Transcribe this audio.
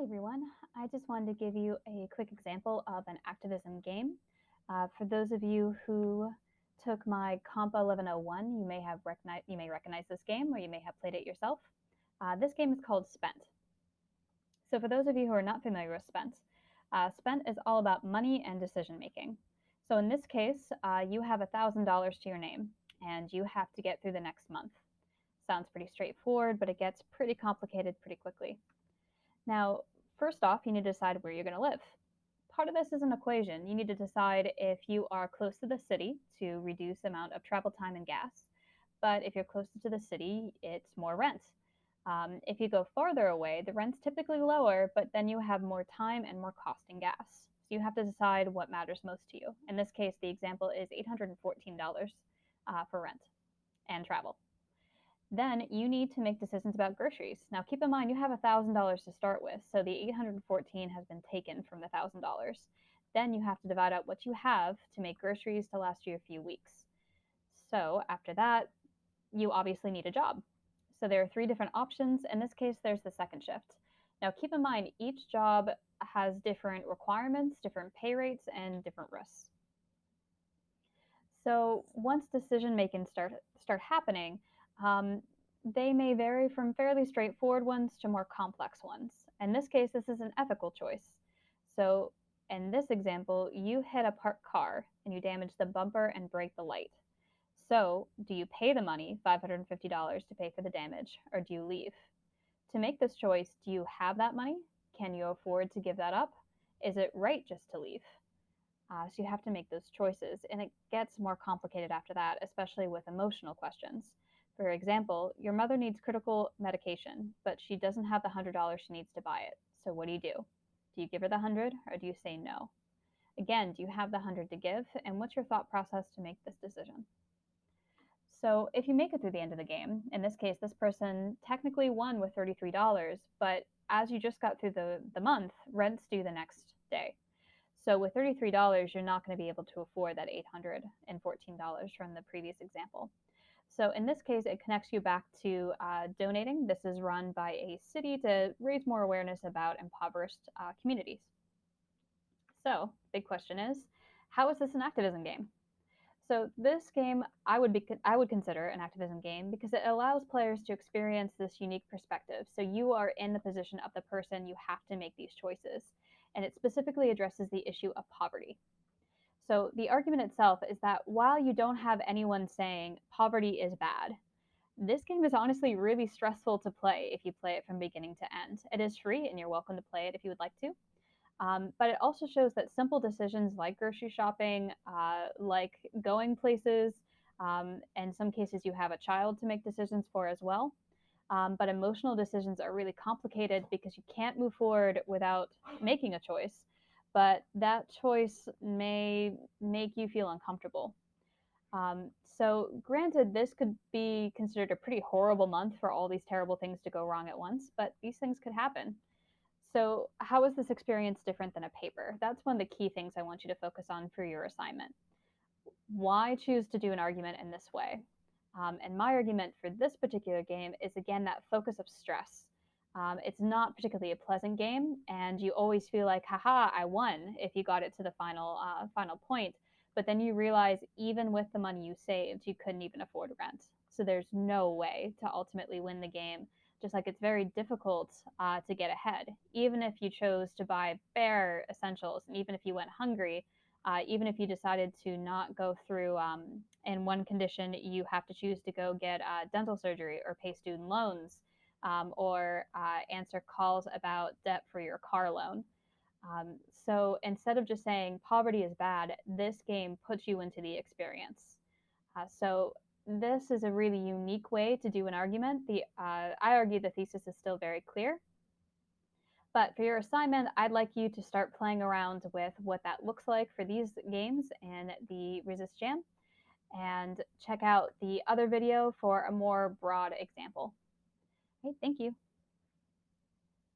Hi everyone. I just wanted to give you a quick example of an activism game. For those of you who took my Compa 1101, you may recognize this game, or you may have played it yourself. This game is called Spent. So for those of you who are not familiar with Spent, Spent is all about money and decision making. So in this case, you have $1,000 to your name, and you have to get through the next month. Sounds pretty straightforward, but it gets pretty complicated pretty quickly. Now, first off, you need to decide where you're going to live. Part of this is an equation. You need to decide if you are close to the city to reduce the amount of travel time and gas. But if you're closer to the city, it's more rent. If you go farther away, the rent's typically lower, but then you have more time and more cost in gas. So you have to decide what matters most to you. In this case, the example is $814 for rent and travel. Then you need to make decisions about groceries. Now keep in mind you have $1,000 to start with, so the 814 has been taken from the $1,000. Then you have to divide out what you have to make groceries to last you a few weeks. So after that, you obviously need a job. So there are three different options. In this case, there's the second shift. Now keep in mind each job has different requirements, different pay rates, and different risks. So once decision making start happening, they may vary from fairly straightforward ones to more complex ones. In this case, this is an ethical choice. So in this example, you hit a parked car and you damage the bumper and break the light. So do you pay the money, $550, to pay for the damage, or do you leave? To make this choice, do you have that money? Can you afford to give that up? Is it right just to leave? So you have to make those choices, and it gets more complicated after that, especially with emotional questions. For example, your mother needs critical medication, but she doesn't have the $100 she needs to buy it. So what do? Do you give her the 100, or do you say no? Again, do you have the 100 to give, and what's your thought process to make this decision? So if you make it through the end of the game, in this case, this person technically won with $33, but as you just got through the month, rent's due the next day. So with $33, you're not going to be able to afford that $814 from the previous example. So in this case, it connects you back to donating. This is run by a city to raise more awareness about impoverished communities. So big question is, how is this an activism game? So this game I would consider an activism game because it allows players to experience this unique perspective. So you are in the position of the person, you have to make these choices. And it specifically addresses the issue of poverty. So the argument itself is that while you don't have anyone saying poverty is bad, this game is honestly really stressful to play if you play it from beginning to end. It is free and you're welcome to play it if you would like to. But it also shows that simple decisions like grocery shopping, like going places, in some cases you have a child to make decisions for as well. But emotional decisions are really complicated because you can't move forward without making a choice. But that choice may make you feel uncomfortable. So, granted, this could be considered a pretty horrible month for all these terrible things to go wrong at once, but these things could happen. So, how is this experience different than a paper? That's one of the key things I want you to focus on for your assignment. Why choose to do an argument in this way? And my argument for this particular game is, again, that focus of stress. It's not particularly a pleasant game, and you always feel like, haha, I won if you got it to the final point. But then you realize, even with the money you saved, you couldn't even afford rent. So there's no way to ultimately win the game. Just like it's very difficult to get ahead. Even if you chose to buy bare essentials, and even if you went hungry, even if you decided to not go through, in one condition, you have to choose to go get dental surgery or pay student loans, or answer calls about debt for your car loan. So instead of just saying poverty is bad, this game puts you into the experience. So this is a really unique way to do an argument. I argue the thesis is still very clear. But for your assignment, I'd like you to start playing around with what that looks like for these games in the Resist Jam, and check out the other video for a more broad example. Okay, thank you.